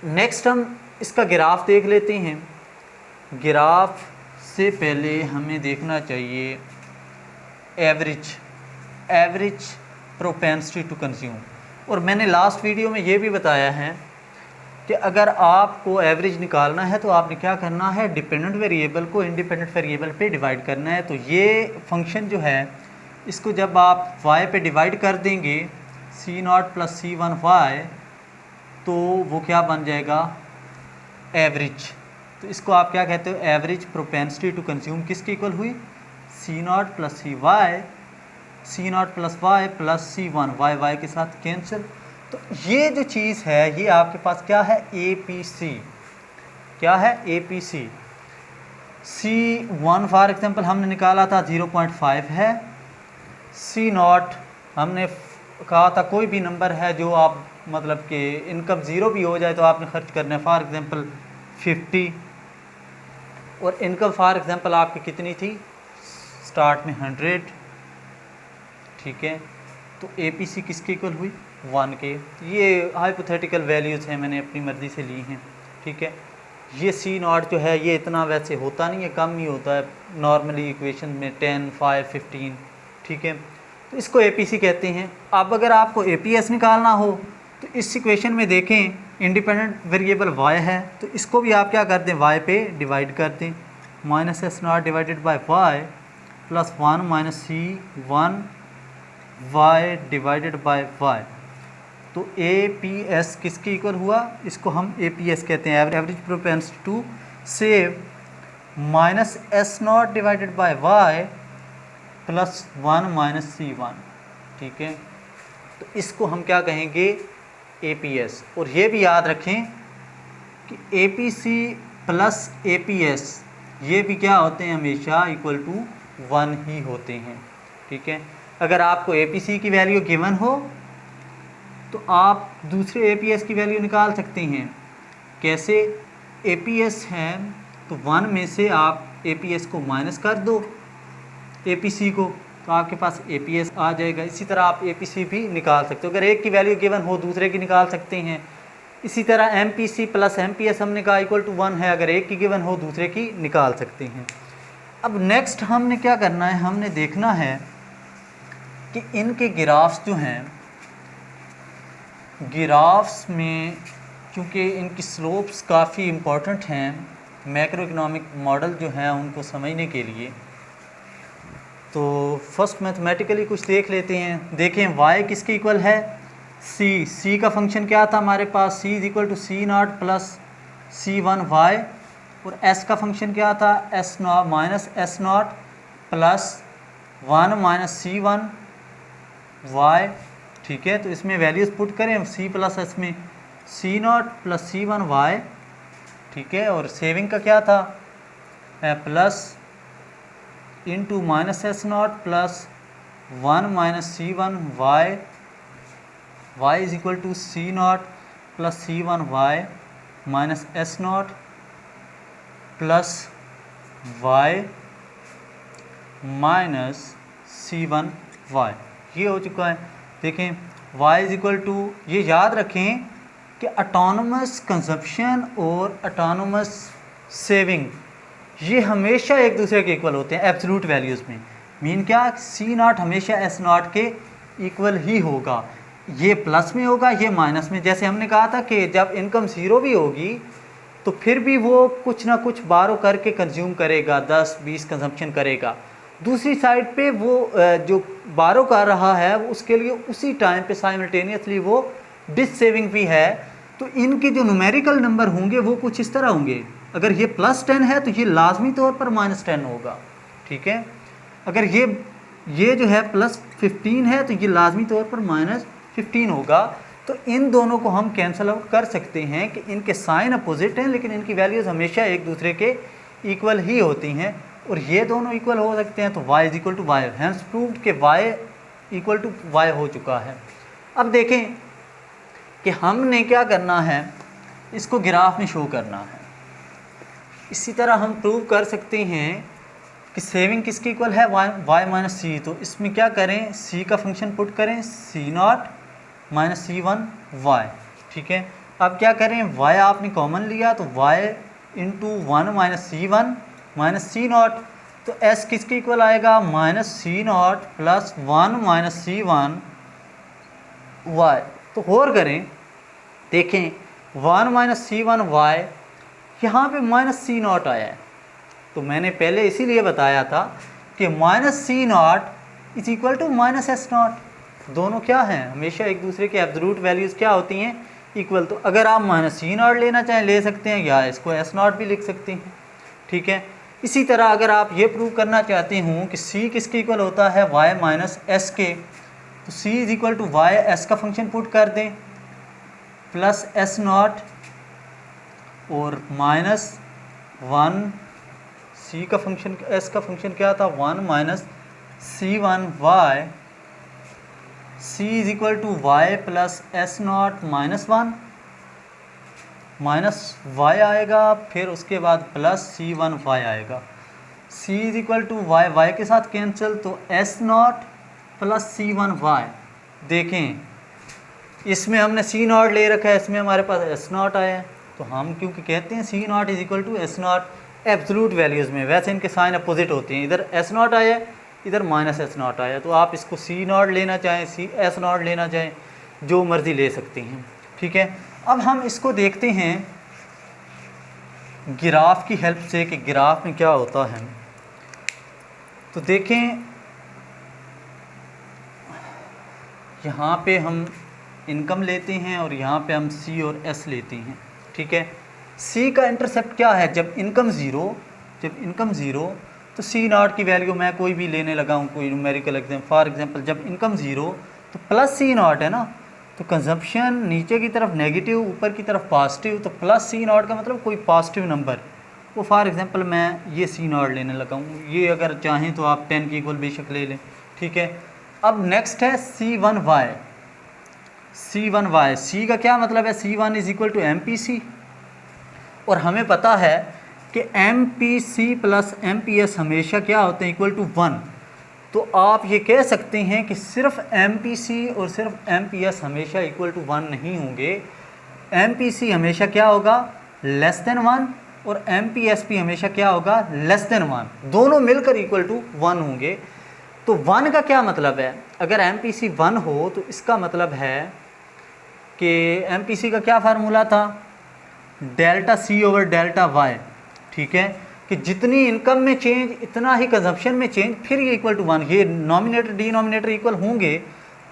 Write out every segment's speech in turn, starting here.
Next हम इसका graph देख लेते हैं। ग्राफ से पहले हमें देखना चाहिए एवरेज प्रोपेंसिटी टू कंज्यूम। और मैंने लास्ट वीडियो में ये भी बताया है कि अगर आपको एवरेज निकालना है तो आपने क्या करना है, डिपेंडेंट वेरिएबल को इंडिपेंडेंट वेरिएबल पे डिवाइड करना है। तो ये फंक्शन जो है इसको जब आप y पे डिवाइड कर देंगे C0 प्लस C1y, तो वो क्या बन जाएगा, एवरेज। तो इसको आप क्या कहते हो, एवरेज प्रोपेंसिटी टू कंज्यूम किसके इक्वल हुई, C0 plus C0 plus y plus C1, y के साथ कैंसिल। तो ये जो चीज़ है ये आपके पास क्या है, APC। क्या है, APC। C1 फॉर एग्जांपल हमने निकाला था 0.5 है। C0 हमने कहा था कोई भी नंबर है जो आप मतलब कि इनकम ज़ीरो भी हो जाए तो आपने खर्च करना है, फॉर एग्जांपल 50। और इनकम फॉर एग्जांपल आपकी कितनी थी, स्टार्ट में 100। ठीक है, तो APC किसके इक्वल हुई, 1 के। ये हाइपोथेटिकल वैल्यूज़ हैं, मैंने अपनी मर्ज़ी से ली हैं। ठीक है, ये C0 जो है ये इतना वैसे होता नहीं है, कम ही होता है नॉर्मली इक्वेशन में 10, 5, 15। ठीक है, तो इसको APC कहते हैं। अब अगर आपको APS निकालना हो तो इस इक्वेशन में देखें इंडिपेंडेंट वेरिएबल y है, तो इसको भी आप क्या कर दें, y पे डिवाइड कर दें। -S0 divided by y plus 1 minus C1 y divided by y। तो APS किसके इक्वल हुआ, इसको हम APS कहते हैं, average propensity to save, -S0 divided by y plus 1 minus C1। ठीक है, तो इसको हम क्या कहेंगे, APS। और ये भी याद रखें कि APC प्लस APS ये भी क्या होते हैं, हमेशा इक्वल टू 1 ही होते हैं। ठीक है, अगर आपको APC की वैल्यू गिवन हो तो आप दूसरे APS की वैल्यू निकाल सकते हैं। कैसे, APS है तो 1 में से आप APS को माइनस कर दो APC को, तो आपके पास APS आ जाएगा। इसी तरह आप APC भी निकाल सकते हो, अगर एक की वैल्यू गिवन हो दूसरे की निकाल सकते हैं। इसी तरह MPC प्लस MPS हमने कहा इक्वल टू 1 है, अगर एक की गिवन हो दूसरे की निकाल सकते हैं। अब नेक्स्ट हमने क्या करना है, हमने देखना है कि इनके ग्राफ्स जो हैं, ग्राफ्स में क्योंकि इनकी स्लोप्स काफ़ी इम्पोर्टेंट हैं मैक्रो इकोनॉमिक मॉडल जो हैं उनको समझने के लिए, तो फर्स्ट मैथमेटिकली कुछ देख लेते हैं। देखें y किसके इक्वल है, c का फंक्शन क्या था हमारे पास, c is equal to C0 plus C1y। और s का फंक्शन क्या था, S0 minus S0 plus 1 minus C1y। ठीक है, तो इसमें वैल्यूज़ पुट करें c प्लस s में, C0 प्लस C1y। ठीक है, और सेविंग का क्या था, plus into minus S0 plus 1 minus C1y, y is equal to C0 plus C1y minus S0 plus y minus C1y। ये हो चुका है। देखें y इज इक्वल टू, ये याद रखें कि ऑटोनोमस कंजप्शन और ऑटोनोमस सेविंग ये हमेशा एक दूसरे के इक्वल होते हैं एब्सोल्यूट वैल्यूज़ में। मीन क्या, C0 हमेशा S0 के इक्वल ही होगा, ये प्लस में होगा ये माइनस में। जैसे हमने कहा था कि जब इनकम ज़ीरो भी होगी तो फिर भी वो कुछ ना कुछ बारो करके कंज्यूम करेगा, 10-20 कंजम्पशन करेगा। दूसरी साइड पे वो जो बारो कर रहा है उसके लिए उसी टाइम पे साइमल्टेनियसली वो डिस सेविंग भी है। तो इनके जो न्यूमेरिकल नंबर होंगे वो कुछ इस तरह होंगे, अगर ये +10 है तो ये लाजमी तौर पर -10 होगा। ठीक है, अगर ये जो है +15 है तो ये लाजमी तौर पर -15 होगा। तो इन दोनों को हम कैंसिल आउट कर सकते हैं कि इनके साइन अपोजिट हैं लेकिन इनकी वैल्यूज़ हमेशा एक दूसरे के इक्वल ही होती हैं। और ये दोनों इक्वल हो सकते हैं, तो y is equal to Y, hence proved कि y इक्वल टू वाई हो चुका है। अब देखें कि हमने क्या करना है, इसको ग्राफ में शो करना है। इसी तरह हम प्रूव कर सकते हैं कि सेविंग किसके इक्वल है, y माइनस सी। तो इसमें क्या करें, c का फंक्शन पुट करें C0 माइनस C1y। ठीक है, अब क्या करें, y आपने कॉमन लिया तो y into 1 minus C one minus C naught, तो s किसके इक्वल आएगा, minus C naught plus 1 minus C one Y. तो और करें, देखें 1 माइनस सी वन वाई, यहाँ पर माइनस सी नॉट आया है, तो मैंने पहले इसीलिए बताया था कि minus C naught is equal to minus S naught. दोनों क्या हैं, हमेशा एक दूसरे के एब्सोल्यूट वैल्यूज़ क्या होती हैं, इक्वल। तो अगर आप माइनस सी नॉट लेना चाहें ले सकते हैं, या इसको एस नॉट भी लिख सकते हैं, ठीक है। इसी तरह अगर आप ये प्रूव करना चाहते हो कि सी किसके इक्वल होता है, वाई माइनस एस के, तो C is equal to Y S का फंक्शन पुट कर दें प्लस एस नॉट और माइनस 1 सी का फंक्शन, एस का फंक्शन क्या था, 1 minus C one Y, C is equal to Y plus S naught minus 1 minus Y आएगा, फिर उसके बाद प्लस सी वन वाई आएगा। C is equal to Y, Y के साथ कैंसिल, तो S naught plus C one Y. देखें इसमें हमने सी नॉट ले रखा है, इसमें हमारे पास एस नॉट आया है, तो हम क्योंकि कहते हैं C naught is equal to S naught absolute values में, वैसे इनके साइन अपोजिट होते हैं, इधर एस नॉट आया इधर माइनस एस नॉट आया, तो आप इसको सी नॉट लेना चाहें, सी एस नॉट लेना चाहें, जो मर्ज़ी ले सकते हैं, ठीक है। अब हम इसको देखते हैं ग्राफ की हेल्प से कि ग्राफ में क्या होता है। तो देखें यहाँ पे हम इनकम लेते हैं और यहाँ पे हम सी और एस लेते हैं, ठीक है। सी का इंटरसेप्ट क्या है, जब इनकम ज़ीरो तो सी नॉट की वैल्यू मैं कोई भी लेने लगा हूँ, कोई न्यूमेरिकल एग्जाम्पल, फॉर एग्जांपल जब इनकम ज़ीरो तो प्लस सी नॉट है ना, तो कंजप्शन नीचे की तरफ नेगेटिव ऊपर की तरफ पॉजिटिव, तो प्लस सी नॉट का मतलब कोई पॉजिटिव नंबर, वो फॉर एग्जांपल मैं ये सी नॉट लेने लगा हूँ, ये अगर चाहें तो आप 10 की इक्वल बेशक ले लें, ठीक है। अब नेक्स्ट है C one Y, C one Y, C का क्या मतलब है, C one is equal to M P C, और हमें पता है कि M P C plus M P S हमेशा क्या होते हैं, इक्वल टू 1। तो आप ये कह सकते हैं कि सिर्फ एम पी सी और सिर्फ एम पी एस हमेशा इक्वल टू 1 नहीं होंगे, एम पी सी हमेशा क्या होगा, लेस देन 1, और एम पी एस पी हमेशा क्या होगा, लेस देन 1, दोनों मिलकर इक्वल टू 1 होंगे। तो 1 का क्या मतलब है, अगर एम पी सी 1 हो तो इसका मतलब है कि एम पी सी का क्या फार्मूला था, delta C over delta Y, ठीक है, कि जितनी इनकम में चेंज इतना ही कंजप्शन में चेंज, फिर ये इक्वल टू 1, ये नॉमिनेटर डिनोमिनेटर इक्वल होंगे,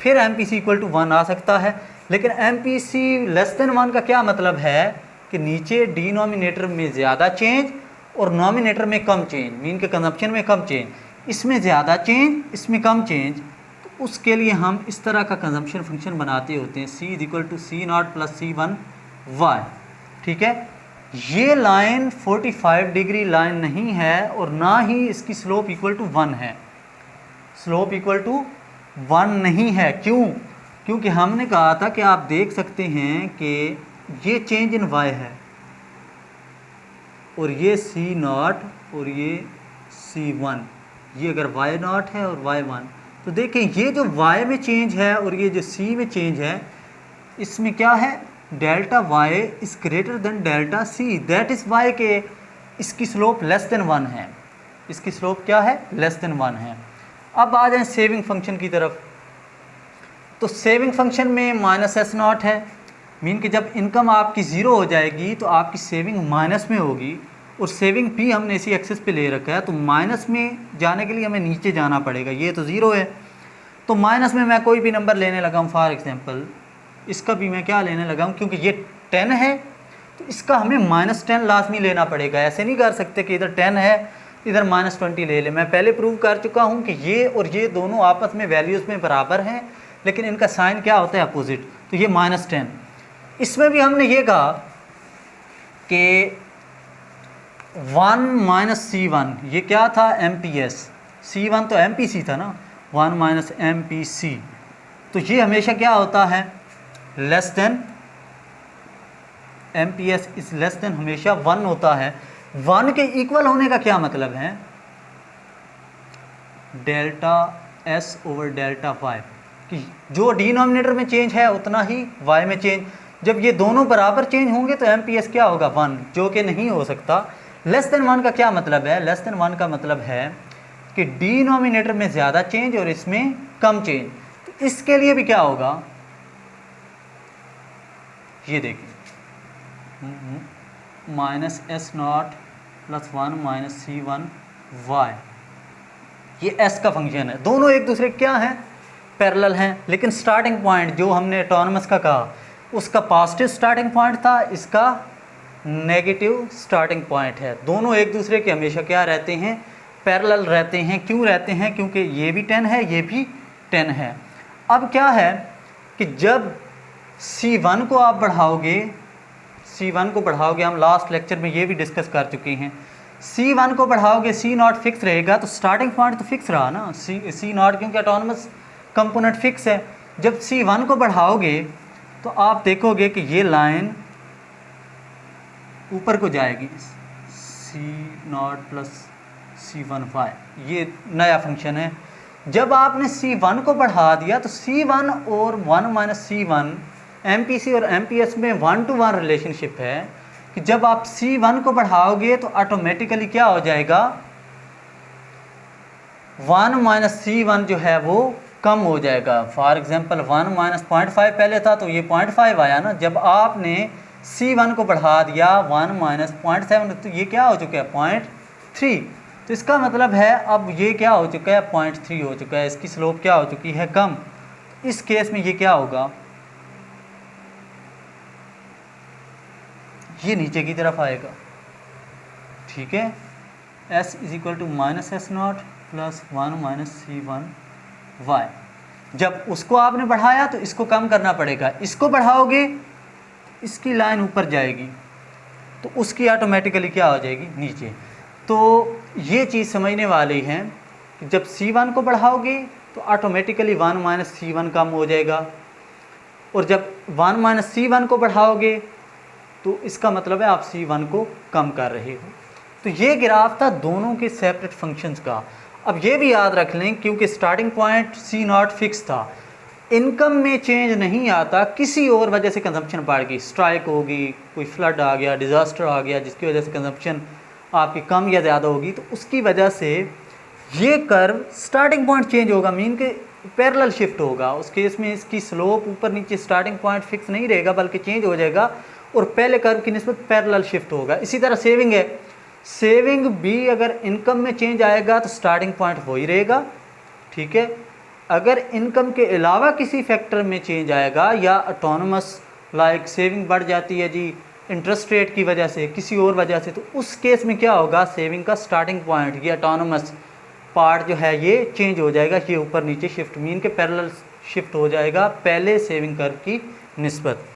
फिर M P C equal to 1 आ सकता है। लेकिन M P C less than 1 का क्या मतलब है कि नीचे डिनोमिनेटर में ज़्यादा चेंज और नॉमिनेटर में कम चेंज, मीन के कंजप्शन में कम चेंज, इसमें ज़्यादा चेंज इसमें कम चेंज, तो उसके लिए हम इस तरह का कंजप्शन फंक्शन बनाते होते हैं, C is equal to C naught plus C one Y, ठीक है। ये लाइन 45 डिग्री लाइन नहीं है और ना ही इसकी स्लोप इक्वल टू 1 है, स्लोप इक्वल टू 1 नहीं है, क्यों, क्योंकि हमने कहा था कि आप देख सकते हैं कि ये चेंज इन y है और ये सी नॉट और ये सी वन, ये अगर y नॉट है और y वन, तो देखें ये जो y में चेंज है और ये जो c में चेंज है, इसमें क्या है, delta y is greater than delta c, that is why के इसकी स्लोप लेस देन 1 है, इसकी स्लोप क्या है, लेस देन 1 है। अब आ जाएं सेविंग फंक्शन की तरफ, तो सेविंग फंक्शन में माइनस एस नॉट है, मीन कि जब इनकम आपकी ज़ीरो हो जाएगी तो आपकी सेविंग माइनस में होगी, और सेविंग भी हमने इसी एक्सिस पे ले रखा है, तो माइनस में जाने के लिए हमें नीचे जाना पड़ेगा, ये तो ज़ीरो है, तो माइनस में मैं कोई भी नंबर लेने लगा हूँ, फॉर एग्जांपल इसका भी मैं क्या लेने लगा हूँ, क्योंकि ये 10 है तो इसका हमें -10 लाजमी लेना पड़ेगा, ऐसे नहीं कर सकते कि इधर 10 है इधर -20 ले ले। मैं पहले प्रूव कर चुका हूँ कि ये और ये दोनों आपस में वैल्यूज़ में बराबर हैं, लेकिन इनका साइन क्या होता है, अपोजिट, तो ये -10। इसमें भी हमने ये कहा कि 1 माइनस सी वन, ये क्या था, एम पी एस, सी वन तो एम पी सी था ना, 1 माइनस एम पी सी, तो ये हमेशा क्या होता है, less than, M P S is less than हमेशा 1 होता है। 1 के इक्वल होने का क्या मतलब है, delta S over delta Y, कि जो डिनोमिनेटर में चेंज है उतना ही वाई में चेंज, जब ये दोनों बराबर चेंज होंगे तो एमपीएस क्या होगा 1, जो कि नहीं हो सकता। लेस देन 1 का क्या मतलब है? लेस देन 1 का मतलब है कि डिनोमिनेटर में ज़्यादा चेंज और इसमें कम चेंज। तो इसके लिए भी क्या होगा, ये देखिए minus S naught plus 1 minus C one Y, ये एस का फंक्शन है। दोनों एक दूसरे क्या हैं? पैरेलल हैं। लेकिन स्टार्टिंग पॉइंट जो हमने ऑटोनमस का कहा उसका पॉजिटिव स्टार्टिंग पॉइंट था, इसका नेगेटिव स्टार्टिंग पॉइंट है। दोनों एक दूसरे के हमेशा क्या रहते हैं? पैरेलल रहते हैं। क्यों रहते हैं? क्योंकि ये भी 10 है, ये भी 10 है। अब क्या है कि जब C1 को आप बढ़ाओगे, C1 को बढ़ाओगे, हम लास्ट लेक्चर में ये भी डिस्कस कर चुके हैं, C1 को बढ़ाओगे C नॉट फिक्स रहेगा, तो स्टार्टिंग पॉइंट तो फिक्स रहा ना, C नॉट, क्योंकि ऑटोनमस कंपोनेंट फिक्स है। जब C1 को बढ़ाओगे तो आप देखोगे कि ये लाइन ऊपर को जाएगी, C not plus C1 Y, ये नया फंक्शन है। जब आपने C1 को बढ़ा दिया तो C1 और 1 माइनस C1 MPC और MPS में 1 to 1 रिलेशनशिप है कि जब आप C1 को बढ़ाओगे तो ऑटोमेटिकली क्या हो जाएगा, 1 माइनस C1 जो है वो कम हो जाएगा। फॉर एग्जांपल 1 माइनस 0.5 पहले था तो ये 0.5 आया ना। जब आपने C1 को बढ़ा दिया 1 माइनस 0.7 तो ये क्या हो चुका है 0.3। तो इसका मतलब है अब ये क्या हो चुका है 0.3 हो चुका है, इसकी स्लोप क्या हो चुकी है कम। इस केस में ये क्या होगा, ये नीचे की तरफ आएगा। ठीक है, s is equal to minus S naught plus 1 minus C1 Y. जब उसको आपने बढ़ाया तो इसको कम करना पड़ेगा, इसको बढ़ाओगे इसकी लाइन ऊपर जाएगी तो उसकी ऑटोमेटिकली क्या हो जाएगी नीचे। तो ये चीज़ समझने वाली है कि जब C1 को बढ़ाओगे तो ऑटोमेटिकली 1 माइनस C1 कम हो जाएगा, और जब 1 माइनस C1 को बढ़ाओगे तो इसका मतलब है आप C1 को कम कर रहे हो। तो ये ग्राफ था दोनों के सेपरेट फंक्शंस का। अब ये भी याद रख लें क्योंकि starting point C not fix था, इनकम में चेंज नहीं आता, किसी और वजह से कंजम्पशन बढ़ गई, स्ट्राइक होगी, कोई फ्लड आ गया, डिज़ास्टर आ गया जिसकी वजह से कंजम्पशन आपकी कम या ज़्यादा होगी, तो उसकी वजह से ये कर्व स्टार्टिंग पॉइंट चेंज होगा, मीन के पैरेलल शिफ्ट होगा। उस केस में इसकी स्लोप ऊपर नीचे स्टार्टिंग पॉइंट फिक्स नहीं रहेगा बल्कि चेंज हो जाएगा और पहले कर्व की निस्बत पैरेलल शिफ्ट होगा। इसी तरह सेविंग है, सेविंग भी अगर इनकम में चेंज आएगा तो स्टार्टिंग पॉइंट हो ही रहेगा। ठीक है, अगर इनकम के अलावा किसी फैक्टर में चेंज आएगा या ऑटोनमस लाइक सेविंग बढ़ जाती है जी इंटरेस्ट रेट की वजह से, किसी और वजह से, तो उस केस में क्या होगा, सेविंग का स्टार्टिंग पॉइंट ये ऑटोनमस पार्ट जो है ये चेंज हो जाएगा, ये ऊपर नीचे शिफ्ट मीन के पैरेलल शिफ्ट हो जाएगा पहले सेविंग कर्व की निस्बत।